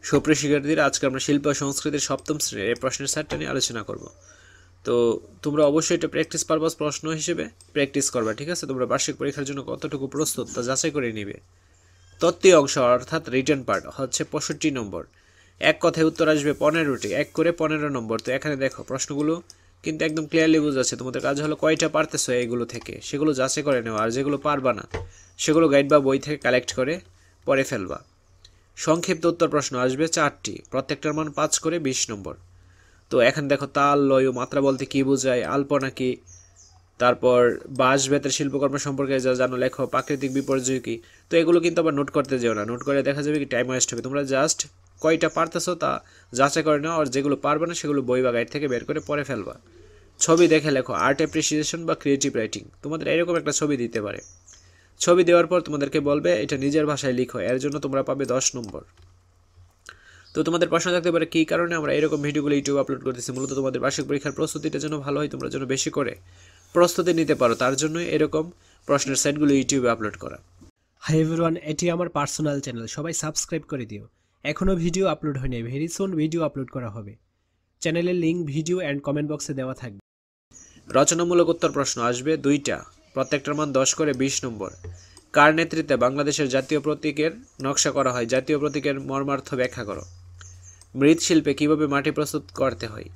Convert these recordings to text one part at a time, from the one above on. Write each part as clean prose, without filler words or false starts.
সুপ্রিয় শিক্ষার্থীরা, আজকে আমরা শিল্প ও সংস্কৃতির সপ্তম শ্রেণীর এই প্রশ্নের সেটটা নিয়ে আলোচনা করব। তো তোমরা অবশ্যই এটা প্র্যাকটিস পারপাস প্রশ্ন হিসেবে প্র্যাকটিস করবা, ঠিক আছে? তোমরা বার্ষিক পরীক্ষার জন্য কতটুকু প্রস্তুত তা যাচাই করে নিবে। তত্ত্বীয় অংশ অর্থাৎ রিটেন পার্ট হচ্ছে 65 নম্বর। এক কথায় উত্তর আসবে 15টি, এক করে 15 নম্বর। তো এখানে দেখো প্রশ্নগুলো কিন্তু একদম ক্লিয়ারলি বোঝাচ্ছে। তোমাদের কাজ হলো কয়টা পারতেছো এইগুলো থেকে সেগুলো যাচাই করে নেওয়া, আর যেগুলো পারবা না সেগুলো গাইড বা বই থেকে কালেক্ট করে পড়ে ফেলবা। সংক্ষিপ্ত উত্তর প্রশ্ন আসবে 4টি, প্রত্যেকটার মান 5 করে 20 নম্বর। তো এখানে দেখো তাল, লয় ও মাত্রা বলতে কি বোঝায়, আলপনা কি, তারপর বাঁশ বেতের শিল্পকর্ম সম্পর্কে যা জানো লেখো, প্রাকৃতিক বিপর্যয় কি। তো এগুলো কিন্তু আবার নোট করতে যেও না, নোট করে দেখা যাবে কি টাইম ওয়েস্ট হবে। তোমরা জাস্ট কয়টা পারতেছো তা যাচাই করে নাও, আর যেগুলো পারবে না সেগুলো বই বা গাইড থেকে বের করে পড়ে ফেলবা। ছবি দেখে লেখো, আর্ট অ্যাপ্রিসিয়েশন বা ক্রিয়েটিভ রাইটিং। তোমাদের এরকম একটা ছবি দিতে পারে, ছবি দেওয়ার পর তোমাদেরকে বলবে এটা নিজের ভাষায় লিখো, এর জন্য তোমরা পাবে 10 নম্বর। তো তোমাদের প্রশ্ন থাকতে পারে কী কারণে আমরা এরকম ভিডিওগুলো ইউটিউবে আপলোড করতেছি। মূলত তোমাদের বার্ষিক পরীক্ষার প্রস্তুতিটা যেন ভালো হয়, তোমরা যেন বেশি করে প্রস্তুতি নিতে পারো, তার জন্যই এরকম প্রশ্নের সেটগুলো ইউটিউবে আপলোড করা। হাই এভরিওয়ান, এটি আমার পার্সোনাল চ্যানেল, সবাই সাবস্ক্রাইব করে দিও। এখনও ভিডিও আপলোড হয়নি, ভেরি সুন ভিডিও আপলোড করা হবে। চ্যানেলের লিঙ্ক ভিডিও অ্যান্ড কমেন্ট বক্সে দেওয়া থাকবে। রচনামূলক উত্তর প্রশ্ন আসবে 2টা, প্রত্যেকটার মান 10 করে 20 নম্বর। কার নেতৃত্বে বাংলাদেশের জাতীয় প্রতীকের নকশা করা হয়, জাতীয় প্রতীকের মর্মার্থ ব্যাখ্যা করো। মৃৎশিল্পে কীভাবে মাটি প্রস্তুত করতে হয়,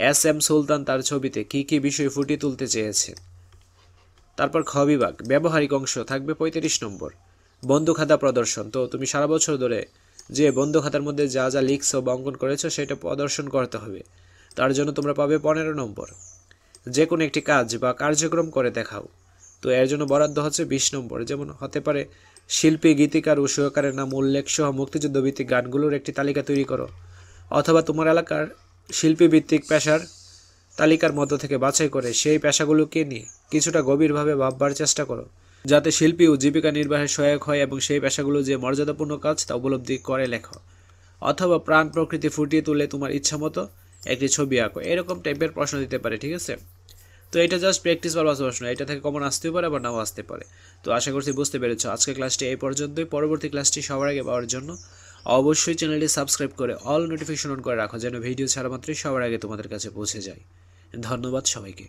এস সুলতান তার ছবিতে কী কী বিষয় ফুটিয়ে তুলতে চেয়েছে। তারপর খ বিভাগ ব্যবহারিক অংশ থাকবে 35 নম্বর। বন্ধু খাতা প্রদর্শন, তো তুমি সারা বছর ধরে যে বন্ধু খাতার মধ্যে যা যা লিখছো বা অঙ্কন করেছো সেটা প্রদর্শন করতে হবে, তার জন্য তোমরা পাবে 15 নম্বর। যে কোনো একটি কাজ বা কার্যক্রম করে দেখাও, তো এর জন্য বরাদ্দ হচ্ছে 20 নম্বর। যেমন হতে পারে শিল্পী, গীতিকার ও সুরকারের নাম উল্লেখ সহ মুক্তিযুদ্ধ ভিত্তিক গানগুলোর একটি তালিকা তৈরি করো, অথবা তোমার এলাকার শিল্পী ভিত্তিক পেশার তালিকার মধ্য থেকে বাছাই করে সেই পেশাগুলোকে নিয়ে কিছুটা গভীরভাবে ভাববার চেষ্টা করো, যাতে শিল্পী ও জীবিকা নির্বাহের সহায়ক হয় এবং সেই পেশাগুলো যে মর্যাদাপূর্ণ কাজ তা উপলব্ধি করে লেখো। অথবা প্রাণ প্রকৃতি ফুটিয়ে তুলে তোমার ইচ্ছা মতো একটি ছবি আঁকো। এরকম টাইপের প্রশ্ন দিতে পারে, ঠিক আছে? তো এটা জাস্ট প্র্যাকটিস পারপাস প্রশ্ন, এটা থেকে কমন আসতেও পারে আবার নাও আসতে পারে। তো আশা করছি বুঝতে পেরেছো। আজকের ক্লাসটি এই পর্যন্তই। পরবর্তী ক্লাসটি সবার আগে পাওয়ার জন্য অবশ্যই চ্যানেলটি সাবস্ক্রাইব করে অল নোটিফিকেশন অন করে রাখো, যেন ভিডিও ছাড়া মাত্রই সবার আগে তোমাদের কাছে পৌঁছে যায়। ধন্যবাদ সবাইকে।